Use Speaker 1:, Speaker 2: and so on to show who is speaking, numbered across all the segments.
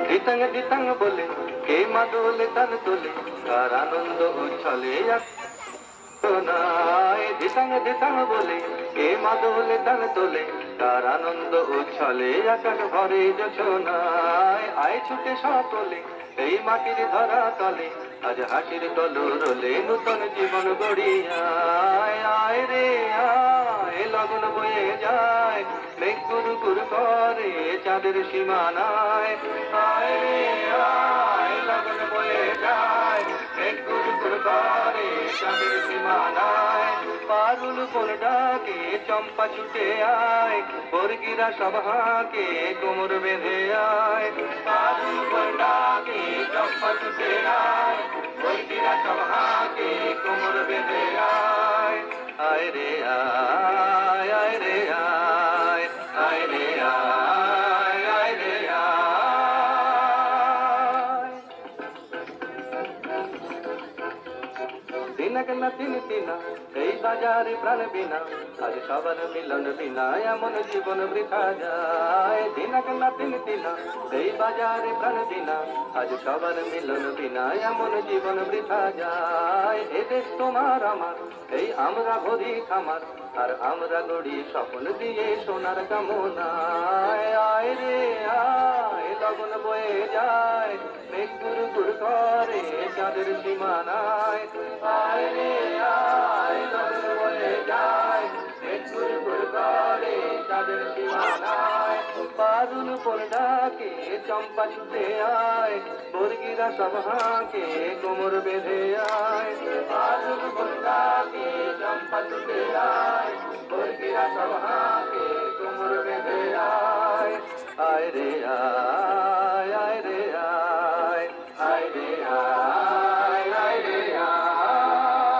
Speaker 1: দিতাং দিতাং বলে কে মাদলে তান তোলে কার আনন্দ উচ্ছলে দিতাং দিতাং বলে কে মাদলে তান তোলে তার আনন্দ উচ্ছলে আকাশ ভরে যোছনায় আয় ছুটে সকলে এই মাটির ধরা তলে আজ হাসির কলরলে নূতন জীবন গড়িয়ায় আয় রে আয় লগন বয়ে যায় মেঘ গুরু গুরু করে চাঁদের সীমানায় আয় রে আয় লগন বয়ে যায় মেঘ গুরু গুরু করে চাঁদের সীমানায় পারুল কোন ডাকে চম্পা ছুটে আয় বর্গিরা সব হাঁকে কোমর বেঁধে আয় পারুল কোন ডাকে চম্পা ছুটে আয় বর্গিরা সব হাঁকে কোমর বেঁধে আয় আয় রে আয় আয় রে আয় আয় রে আয় আয় রে আয় দিনক না দিন দিনা এই বাজারে প্রাণ বিনা আজ সবার মিলন বিনা এমন জীবন বৃথা যায় দিনক না দিন দিনা এই বাজারে প্রাণ বিনা আজ সবার মিলন বিনা এমন জীবন বৃথা যায় এ দেশ তোমার আমার এই আমরা ভরি খামার আর আমরা গড়ি স্বপ্ন দিয়ে সোনার কামনায় আয় রে আয় লগন বয়ে যায় মেঘ গুরু গুরু করে চাঁদের সীমানায় আয় রে আয় লগন বয়ে যায় মেঘ গুরু গুরু করে চাঁদের সীমানায় পারুল পর ডাকে চম্পা ছুটে আয় বর্গিরা সব হাঁকে কোমর বেঁধে আয় পারুল পর ডাকে চম্পা ছুটে আয় বর্গিরা সব হাঁকে কোমর বেঁধে আয় আয় রে আয় আয় রে আয় আয় রে আয় আয় রে আয়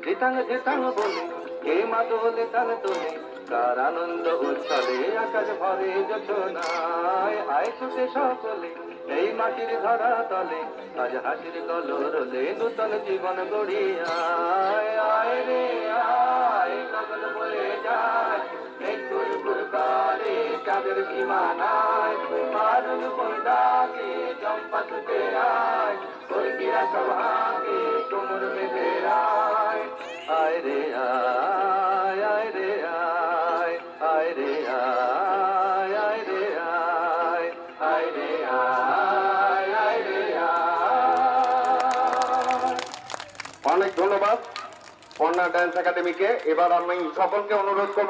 Speaker 1: জিতাং জিতাং বলে কে মাদলে তান তোলে কার আনন্দ উচ্ছলে আকাশ ভরে যোছনায় আয় ছুটে সকলে এই মাটির ধরা তলে আজ হাসির কলরলে নূতন জীবন গড়িয়ায় আয় রে আয় লগন বয়ে যায় মেঘ গুরু গুরু করে চাঁদের সীমানায় পারুল কোন ডাকে চম্পা ছুটে আয় বর্গিরা সব হাঁকে কোমর বেঁধে আয় আয় রে আয় আয় রে আয় আয় রে আয় আয় রে আয় আয় রে আয় আয় রে আয়।
Speaker 2: অনেক ধন্যবাদ পন্না ডান্স একাডেমিকে। এবার আমি সকলকে অনুরোধ করব